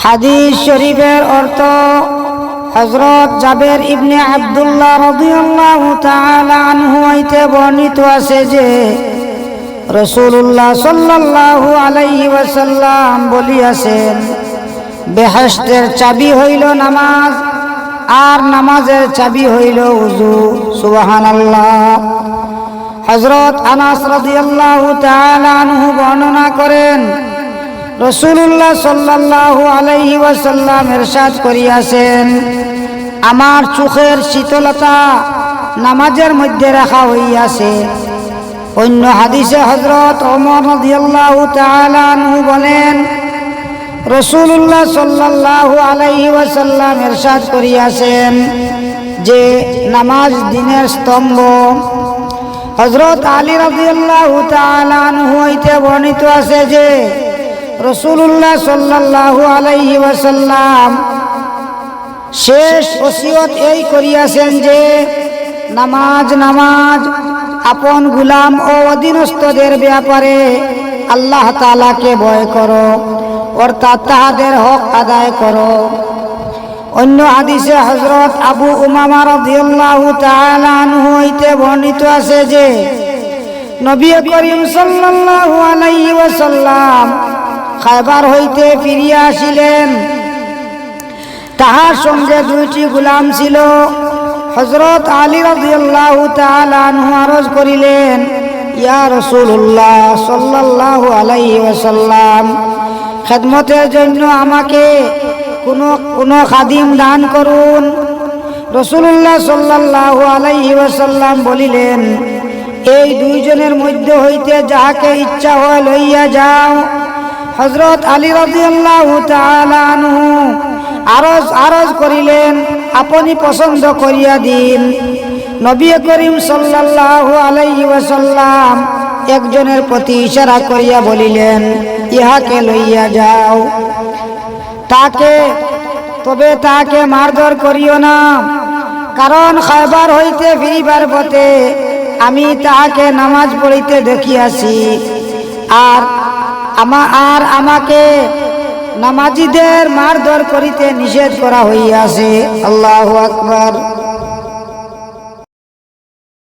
হাদিস শরীফের অর্থ হযরত জাবের ইবনে আব্দুল্লাহ রাদিয়াল্লাহু তাআলা আনহু হইতে বর্ণিত আছে যে রাসূলুল্লাহ সাল্লাল্লাহু আলাইহি ওয়াসাল্লাম বলিয়াছেন, বেহেশতের চাবি হইল নামাজ, আর নামাজের চাবি হইল ওযু। সুবহানাল্লাহ। হযরত আনাস রাদিয়াল্লাহু তাআলা আনহু বর্ণনা করেন, রাসূলুল্লাহ সাল্লাল্লাহু আলাইহি ওয়াসাল্লাম ইরশাদ করিয়াছেন, আমার চোখের শীতলতা নামাজের মধ্যে রাখা হইয়াছে। অন্য হাদিসে হযরত ওমর রাদিয়াল্লাহু তাআলা আনহু বলেন, রাসূলুল্লাহ সাল্লাল্লাহু আলাইহি ওয়াসাল্লাম ইরশাদ করিয়াছেন যে নামাজ দ্বীনের স্তম্ভ। হযরত আলী রাদিয়াল্লাহু তাআলা আনহু হইতে বর্ণিত আছে যে রাসূলুল্লাহ সাল্লাল্লাহু আলাইহি ওয়াসাল্লাম শেষ ওসিয়ত এই করিয়াছেন যে নামাজ নামাজ আপন গোলাম ও অধীনস্থদের ব্যাপারে আল্লাহ তাআলাকে ভয় করো, অর্থাৎ তাহাদের হক আদায় করো। অন্য হাদিসে হযরত আবু উমামা রাদিয়াল্লাহু তাআলা আনহু হইতে বর্ণিত আছে যে নবী করিম সাল্লাল্লাহু আলাইহি ওয়াসাল্লাম খায়বার হইতে ফিরিয়া আসিলেন। তাহার সঙ্গে দুইটি গোলাম ছিল। হযরত আলী রাদিয়াল্লাহু তাআলা আনহু আরজ করিলেন, ইয়া রাসূলুল্লাহ সাল্লাল্লাহু আলাইহি ওয়াসাল্লাম, খেদমতের জন্য আমাকে কোন খাদিম দান করুন। রাসূলুল্লাহ সাল্লাল্লাহু আলাইহি ওয়াসাল্লাম বলিলেন, এই দুইজনের মধ্যে হইতে যাহাকে ইচ্ছা হয় লইয়া যাও। হযরত আলী রাদিয়াল্লাহু তাআলা আনহু আরজ করিলেন, আপনি পছন্দ করিয়া দিন। নবী করিম সাল্লাল্লাহু আলাইহি ওয়াসাল্লাম একজনের প্রতি ইশারা করিয়া বলিলেন, ইহাকে লইয়া যাও। তবে তাকে মারধর করিও না, কারণ খায়বার হইতে ফিরিবার পথে আমি তাহাকে নামাজ পড়িতে দেখিয়াছি, আর আমাকে নামাজীদের মারধর করিতে নিষেধ করা হইয়াছে। আল্লাহু আকবার।